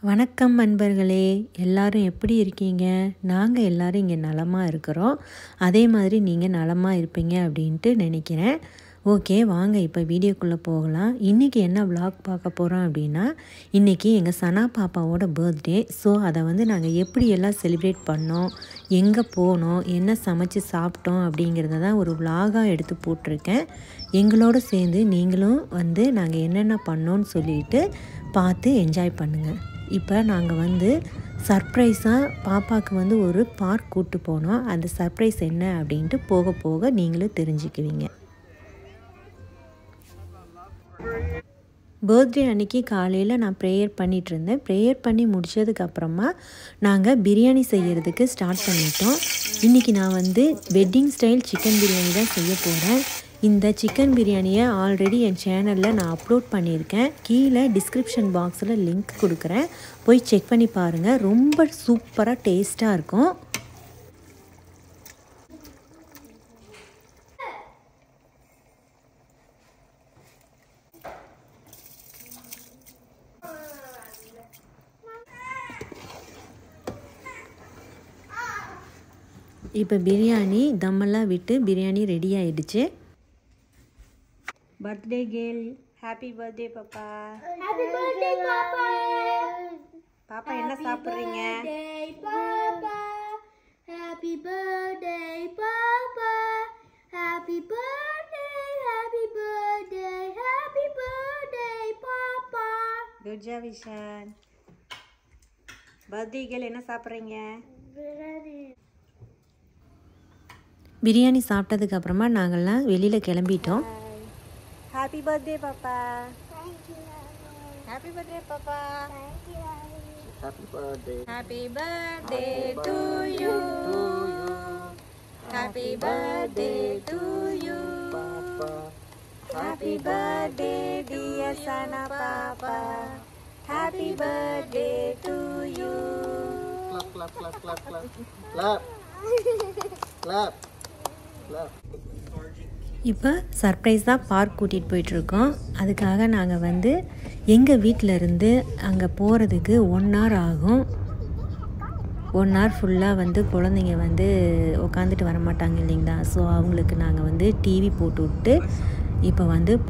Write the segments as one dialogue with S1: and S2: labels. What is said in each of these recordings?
S1: வணக்கம் நண்பர்களே, எல்லாரும் எப்படி இருக்கீங்க? நாங்கள் எல்லாரும் இங்கே நலமாக இருக்கிறோம். அதே மாதிரி நீங்கள் நலமாக இருப்பீங்க அப்படின்ட்டு நினைக்கிறேன். ஓகே, வாங்க இப்போ வீடியோக்குள்ளே போகலாம். இன்றைக்கி என்ன விளாக் பார்க்க போகிறோம் அப்படின்னா, இன்றைக்கி எங்கள் சனா பாப்பாவோட பர்த்டே. ஸோ அதை நாங்கள் எப்படியெல்லாம் செலிப்ரேட் பண்ணோம், எங்கே போனோம், என்ன சமைச்சு சாப்பிட்டோம் அப்படிங்கிறத தான் ஒரு விளாகாக எடுத்து போட்டிருக்கேன். எங்களோடு சேர்ந்து நீங்களும் நாங்கள் என்னென்ன பண்ணோன்னு சொல்லிட்டு பார்த்து என்ஜாய் பண்ணுங்கள். இப்போ நாங்கள் சர்ப்ரைஸாக பாப்பாவுக்கு ஒரு பார்க் கூப்பிட்டு போனோம். அந்த சர்ப்ரைஸ் என்ன அப்படின்ட்டு போக போக நீங்களும் தெரிஞ்சுக்குவீங்க. பர்த்டே அன்றைக்கி காலையில் நான் ப்ரேயர் பண்ணிகிட்டு இருந்தேன். ப்ரேயர் பண்ணி முடித்ததுக்கப்புறமா நாங்கள் பிரியாணி செய்கிறதுக்கு ஸ்டார்ட் பண்ணிட்டோம். இன்றைக்கி நான் வெட்டிங் ஸ்டைல் சிக்கன் பிரியாணி தான் செய்ய போகிறேன். இந்த சிக்கன் பிரியாணியை ஆல்ரெடி என் சேனலில் நான் அப்லோட் பண்ணியிருக்கேன். கீழே டிஸ்கிரிப்ஷன் பாக்ஸில் லிங்க் கொடுக்குறேன், போய் செக் பண்ணி பாருங்கள். ரொம்ப சூப்பராக டேஸ்ட்டாக இருக்கும். இப்போ பிரியாணி தம்மெல்லாம் விட்டு பிரியாணி ரெடி ஆகிடுச்சு. பர்த்டே கேர்ள், ஹாப்பி பர்த்டே பாப்பா.
S2: ஹாப்பி பர்த்டே பாப்பா.
S1: பாப்பா என்ன சாப்பிட்றீங்க?
S2: பாப்பா ஹாப்பி பர்த்டே பாப்பா. Happy birthday happy birthday happy birthday பாப்பா.
S1: Good job Vishan. Birthday girl என்ன சாப்பிட்றீங்க? பிரியாணி சாப்பிட்டதுக்கு அப்புறமா நாங்கள்லாம் வெளியில் கிளம்பிட்டோம். ஹாப்பி பர்த்டே பாப்பா. ஹாப்பி பர்த்டே பாப்பா.
S3: Happy birthday.
S1: Happy birthday to you. Happy birthday to you.
S3: Papa.
S1: Happy birthday dear Sana Papa. Happy birthday to you.
S3: Clap, clap, clap, clap, clap. Clap. Clap. Clap.
S1: இப்போ சர்ப்ரைஸாக park கூட்டிகிட்டு போயிட்டுருக்கோம். அதுக்காக நாங்கள் எங்கள் வீட்டிலருந்து அங்கே போகிறதுக்கு 1 hour ஆகும். 1 hour ஃபுல்லாக குழந்தைங்க உட்காந்துட்டு வரமாட்டாங்க இல்லைங்களா. ஸோ அவங்களுக்கு நாங்கள் டிவி போட்டு விட்டு இப்போ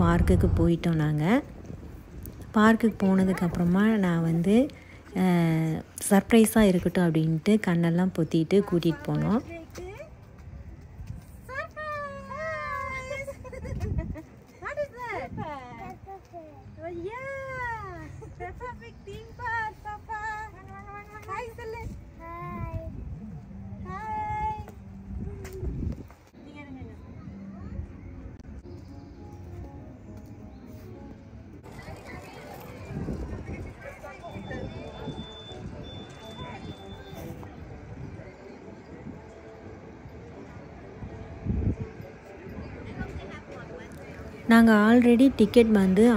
S1: பார்க்குக்கு போயிட்டோம். நாங்கள் பார்க்குக்கு போனதுக்கப்புறமா நான் சர்ப்ரைஸாக இருக்கட்டும் அப்படின்ட்டு கண்ணெல்லாம் பொத்திட்டு கூட்டிகிட்டு போனோம்.
S2: Peppa Pig theme park, Papa. Hi, Sally. Hi. Hi.
S1: நாங்கள் ஆல்ரெடி டிக்கெட்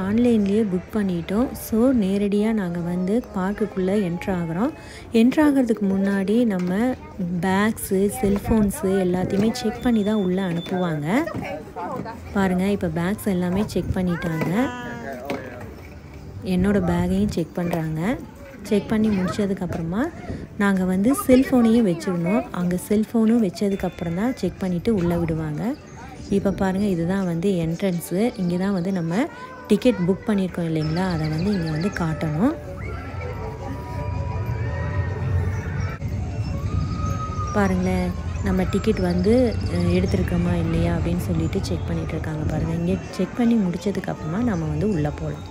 S1: ஆன்லைன்லேயே புக் பண்ணிட்டோம். ஸோ நேரடியாக நாங்கள் பார்க்குக்குள்ளே என்ட்ராகிறோம். என்ட்ராகிறதுக்கு முன்னாடி நம்ம பேக்ஸு, செல்ஃபோன்ஸு எல்லாத்தையுமே செக் பண்ணி தான் உள்ளே அனுப்புவாங்க. பாருங்கள், இப்போ பேக்ஸ் எல்லாமே செக் பண்ணிட்டாங்க. என்னோடய பேக்கையும் செக் பண்ணுறாங்க. செக் பண்ணி முடித்ததுக்கப்புறமா நாங்கள் செல்ஃபோனையும் வச்சுருந்தோம். அங்கே செல்ஃபோனும் வச்சதுக்கப்புறம் தான் செக் பண்ணிவிட்டு உள்ளே விடுவாங்க. இப்போ பாருங்கள், இதுதான் என்ட்ரன்ஸு. இங்கே தான் நம்ம டிக்கெட் புக் பண்ணியிருக்கோம் இல்லைங்களா, அதை இங்கே காட்டணும். பாருங்களேன், நம்ம டிக்கெட் எடுத்துருக்கோமா இல்லையா அப்படின்னு சொல்லிட்டு செக் பண்ணிகிட்டு இருக்காங்க. பாருங்கள், இங்கே செக் பண்ணி முடித்ததுக்கப்புறமா நம்ம உள்ளே போகலாம்.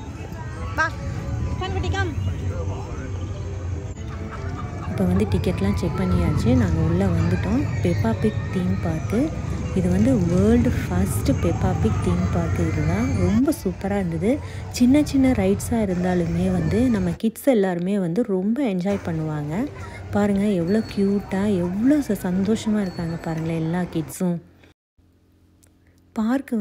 S1: இப்போ டிக்கெட்லாம் செக் பண்ணியாச்சு. நாங்கள் உள்ளே வந்துட்டோம். Peppa Pig theme park. இது world first Peppa Pig theme park. இதுதான் ரொம்ப சூப்பராக இருந்தது. சின்ன சின்ன ரைட்ஸாக இருந்தாலுமே நம்ம கிட்ஸ் எல்லாருமே ரொம்ப என்ஜாய் பண்ணுவாங்க. பாருங்கள், எவ்வளோ க்யூட்டாக எவ்வளோ சந்தோஷமாக இருக்காங்க பாருங்களேன் எல்லா கிட்ஸும். பார்க்கு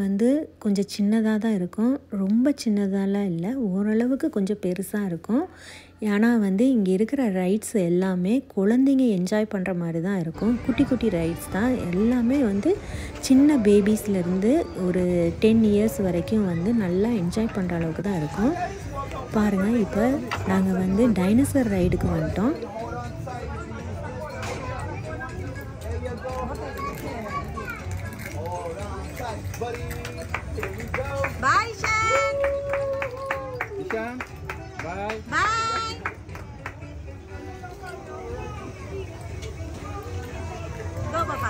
S1: கொஞ்சம் சின்னதாக தான் இருக்கும். ரொம்ப சின்னதாலாம் இல்லை, ஓரளவுக்கு கொஞ்சம் பெருசாக இருக்கும். ஆனால் இங்கே இருக்கிற ரைட்ஸ் எல்லாமே குழந்தைங்க என்ஜாய் பண்ணுற மாதிரி தான் இருக்கும். குட்டி குட்டி ரைட்ஸ் தான் எல்லாமே. சின்ன பேபிஸ்லேருந்து ஒரு 10 years வரைக்கும் நல்லா என்ஜாய் பண்ணுற அளவுக்கு தான் இருக்கும். பாருங்கள், இப்போ நாங்கள் வந்து டைனோசர் ரைடுக்கு வந்துட்டோம்.
S2: Bye, Shan.
S3: Ishan, bye.
S2: Bye. Go, Papa.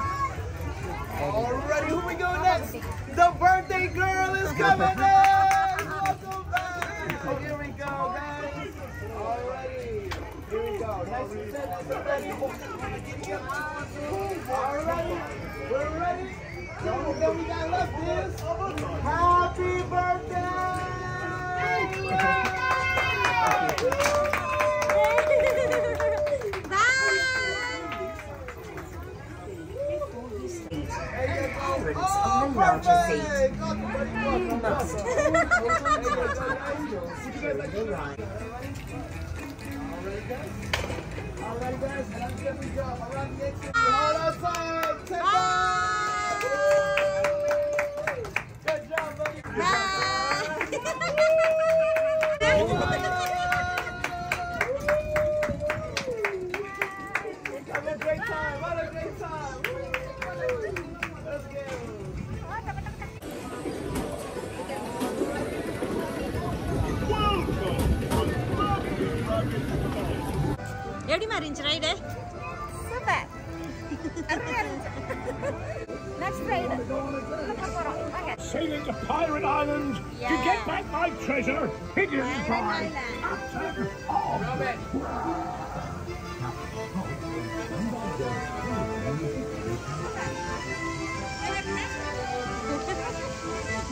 S3: Alrighty, who we go next? The birthday girl is coming in! Welcome back! Oh, here we go, guys. Alrighty, here we go. Nice and set, nice and ready. Alrighty, we're ready. The only thing we got left is happy birthday! Alright guys, and here we go. Alright, next hold on tight. Peppa! Good job, buddy. Have a great time. What a great time. Let's go.
S2: எப்படிமா இருந்துச்சு ride? Super. அருமையா இருந்துச்சு. Next ride.
S4: Sailing to Pirate Island to get back my treasure hidden by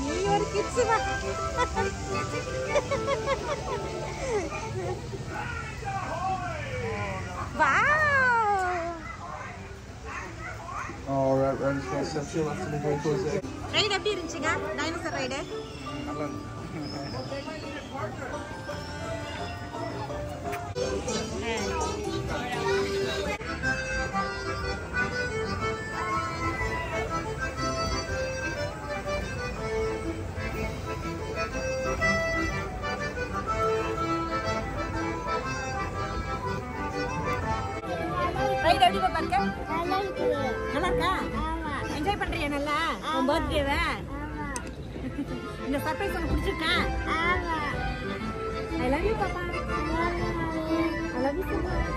S2: நீ ஒரு கிட்ஸுமா.
S3: Alright, we're just going to set you left in the very close there.
S2: Ride எப்படி இருந்துச்சுங்க? Dinosaur ride. Ride எப்படி பாப்பா இருக்கு? நல்லா இருக்கு. நல்லா இருக்கா? ஆமா. என்ஜாய் பண்றியா நல்லா? உன் பர்த்டேவை? ஆமா. இந்த சர்ப்ரைஸ் உனக்கு பிடிச்சிருக்கா? ஆமா. I love you பாப்பா. I love you so much.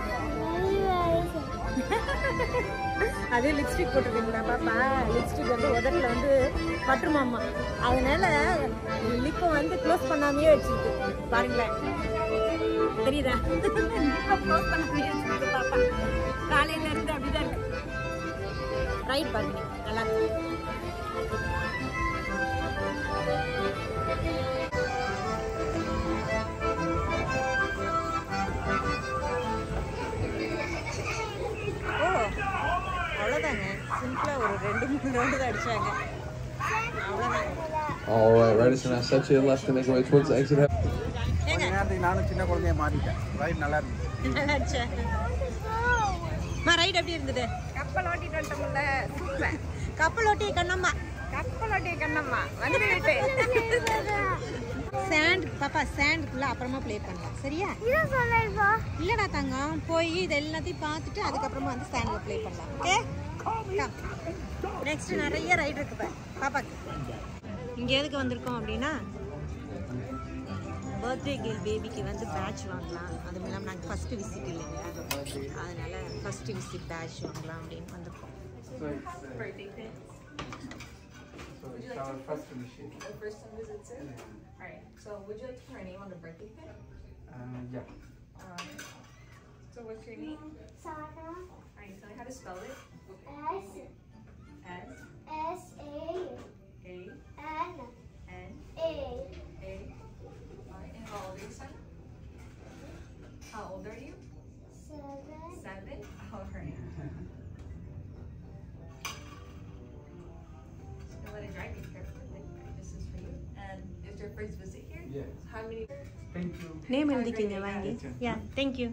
S2: அதே லிப்ஸ்டிக் போட்டுருக்கீங்களா பாப்பா? லிப்ஸ்டிக் வந்து உதட்டில் வந்து பட்டுமாமா, அதனால லிப்பை வந்து க்ளோஸ் பண்ணாமையே வச்சுருக்கு. பாருங்களேன், தெரியுதா? லிப்பை க்ளோஸ் பண்ணாமையே வச்சுருக்கு பாப்பா. காலையில இருந்து அப்படிதான் இருக்கு. ரைட் பாருங்க, நல்லா இருக்கு. அவ்வளோதாங்க, சிம்பிளா ஒரு 2-3 ரவுண்டு தான் அடிச்சாங்க, அவ்வளோதான்.
S3: Alright, right as soon as I set you left to make your way towards the exit.
S5: நானும் சின்ன குழந்தைய மாட்டிட்டேன். ரைட் நல்லா இருந்துச்சு.
S2: நல்லா இருந்துச்சு. மா ரைட் எப்படி இருந்தது? கப்பல் ஓட்டிட்டு வந்துட்டோம்ல, சூப்பர். கப்பல் ஓட்டிய கண்ணம்மா, கப்பல் ஓட்டிய கண்ணம்மா வந்து விட்டு. சாண்ட் பாப்பா, சாண்டுக்குள்ள அப்புறமா ப்ளே பண்ணலாம், சரியா? இல்லடா தங்கம், போய் இது எல்லாத்தையும் பார்த்துட்டு அதுக்கப்புறமா வந்து சாண்டில் ப்ளே பண்ணலாம். ஓகே, நெக்ஸ்ட் நிறைய ரைடு இருக்கு பாப்பாக்கு. இங்கே எதுக்கு வந்திருக்கோம் அப்படின்னா, பர்த்டே கேர்ள் பேபிக்கு வந்து பேட்ச் வாங்கலாம். அதுவும் இல்லாமல் நாங்கள் ஃபஸ்ட்டு விசிட் இல்லைங்க, அதனால ஃபஸ்ட்டு விசிட் பேட்ச் வாங்கலாம் அப்படின்னு வந்திருக்கோம்.
S3: So it's our first machine.
S6: The first time visits it? Alright, so would you like to put our name on the birthday pin?
S3: Yeah.
S6: So what's your name?
S7: Sana.
S6: Alright, tell me how to spell it.
S7: S.
S6: S
S7: S. A.
S6: A
S7: N.
S6: N
S7: A.
S6: A. Alright, and how old are you, son? How old are you?
S7: 7.
S6: 7? Alright. Just gonna let it dry, be careful. Like, this is for you. And it's your first visit here?
S3: Yes.
S6: How many?
S3: Thank you.
S1: Name எழுதிக்கிங்க வாங்கி. Yeah, thank you.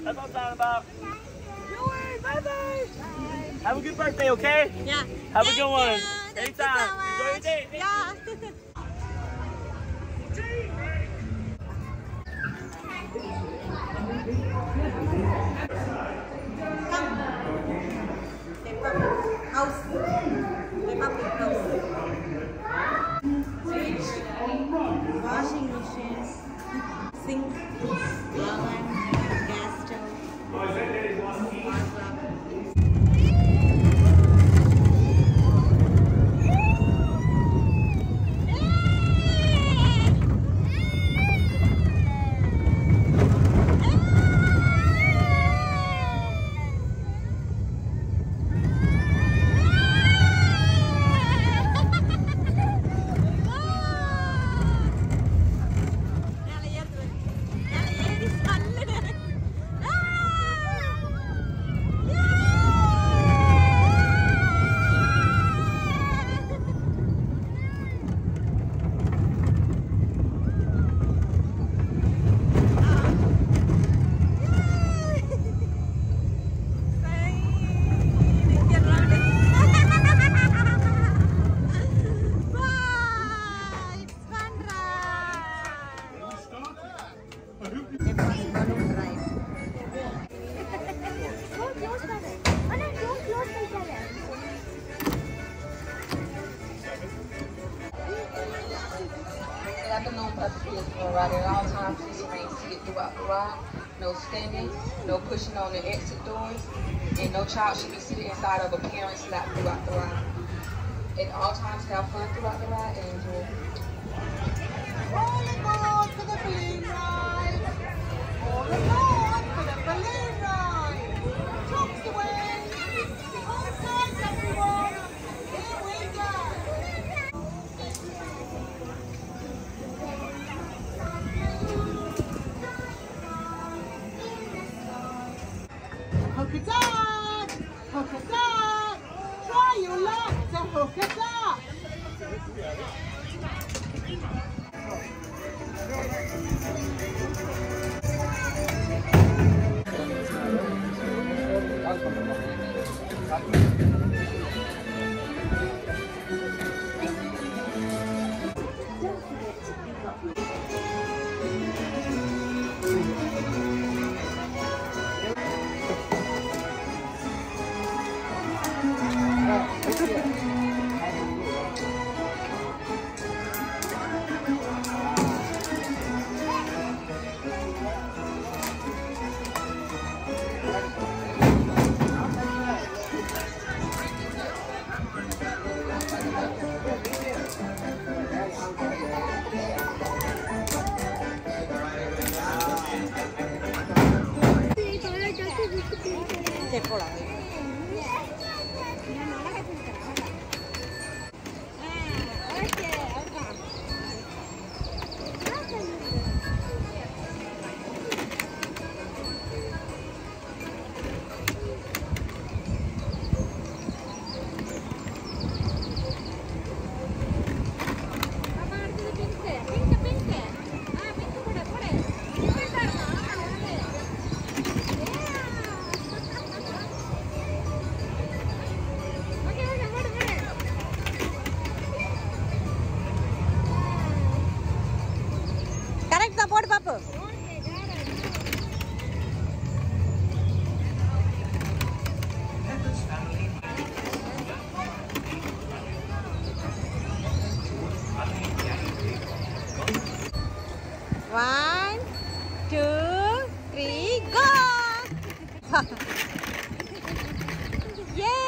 S3: That's what I'm talking about. Bye-bye. Have a good birthday, okay?
S2: Yeah.
S3: Have a good one.
S2: Thank you
S3: Anytime.
S2: so much.
S3: Enjoy your day.
S2: Yeah. House. Peppa house. Fridge. Washing machine. Sink. Oven. Gas stove.
S6: Afternoon, Peppa is right at all times. Please remain seated throughout the ride. No standing, no pushing on the exit doors, and no child should be seated inside of a parent's lap throughout the ride. At all times, have fun throughout the ride and enjoy.
S2: All aboard for the balloon ride! All aboard for the balloon ride! Tops away! All sides, everyone! Here we go! Polka dot! Polka dot! Try your luck to polka dot! போடு பாப்பு. One, two, three, go! Yay!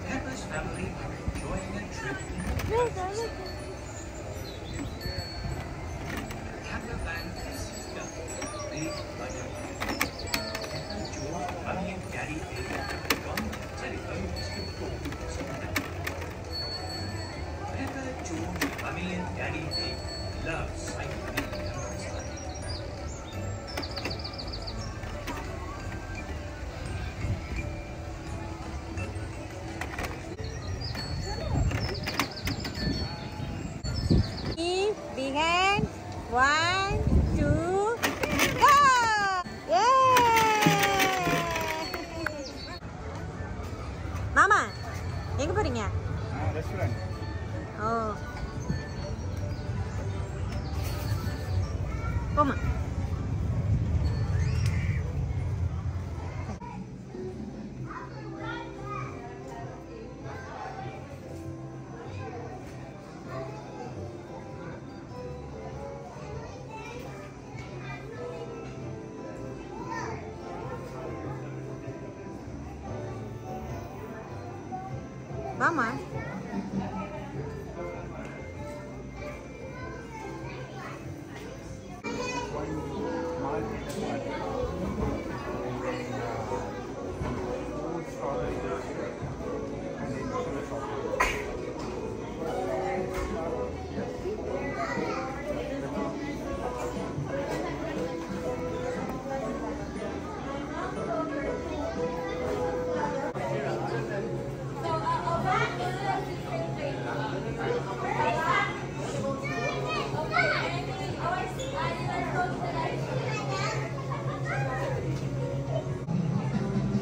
S8: Peppa's family are enjoying a trip. Peppa Van is big like a Peppa, George, Mummy and Daddy have gone to telephones before. Peppa, George, Mummy and Daddy love cycling.
S2: Joining hands. 1, 2, go! மாமா எங்க போறீங்க?
S5: Restaurant.
S2: ஓ போமா. Mama.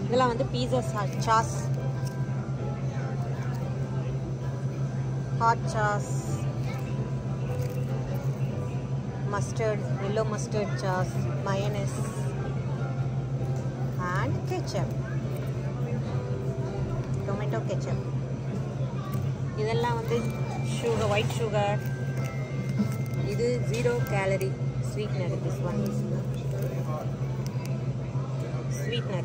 S2: இதெல்லாம் வந்து பீஸா sauce, hot sauce, mustard, yellow mustard sauce, mayonnaise and ketchup, tomato ketchup. இதெல்லாம் வந்து sugar, white sugar. இது 0 calorie sweetener. This one is sweetener.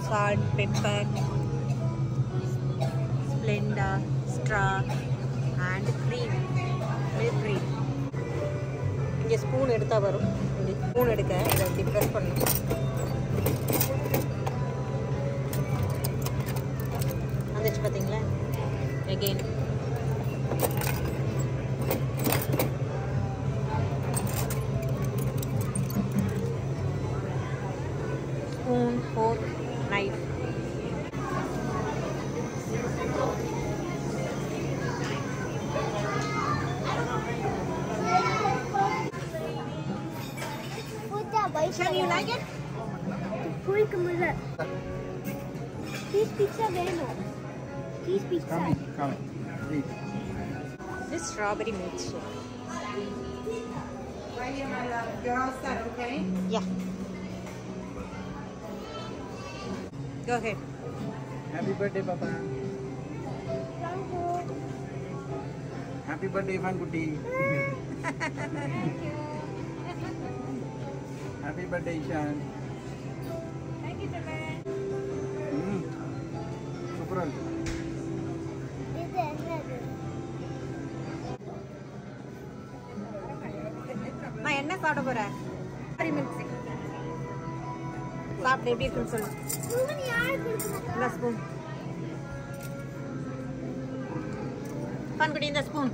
S2: Salt, pepper, Splenda, straw and cream, milk cream. இங்கே spoon எடுத்தால் வரும். Spoon எடுக்க இதை இப்படி press பண்ணணும். வந்துச்சு பார்த்தீங்களா? again spoon, fork, knife. Shall you like it?
S7: Cheese pizza வேணும். Cheese pizza.
S5: Come. Please.
S2: This strawberry milkshake.
S6: Right here, my love. You're all set, okay?
S2: Yeah. Go ahead.
S5: Happy birthday, Papa. Happy birthday, Ivankuti. Happy birthday, Ishan.
S2: Thank you, Peppa.
S5: Super.
S7: இது என்னது?
S2: நான் என்ன சாப்பிட போறேன்? strawberry milkshake. சாப்பிட்டு எப்படி இருக்குன்னு சொல்லு.
S7: ஸ்பூன் யார் கொடுக்கணும்?
S2: இந்த ஸ்பூன். பண்புடி இந்த ஸ்பூன்.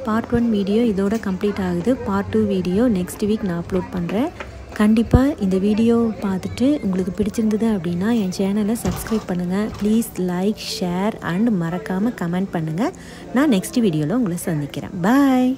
S1: பார்ட் 1 வீடியோ இதோட கம்ப்ளீட் ஆகுது. பார்ட் 2 வீடியோ நெக்ஸ்ட் வீக் நான் அப்லோட் பண்ணுறேன். கண்டிப்பாக இந்த வீடியோ பார்த்துட்டு உங்களுக்கு பிடிச்சிருந்தது அப்படின்னா என் சேனலை சப்ஸ்கிரைப் பண்ணுங்கள். ப்ளீஸ் லைக், ஷேர் அண்ட் மறக்காமல் கமெண்ட் பண்ணுங்கள். நான் நெக்ஸ்ட் வீடியோவில் உங்களை சந்திக்கிறேன். பாய்.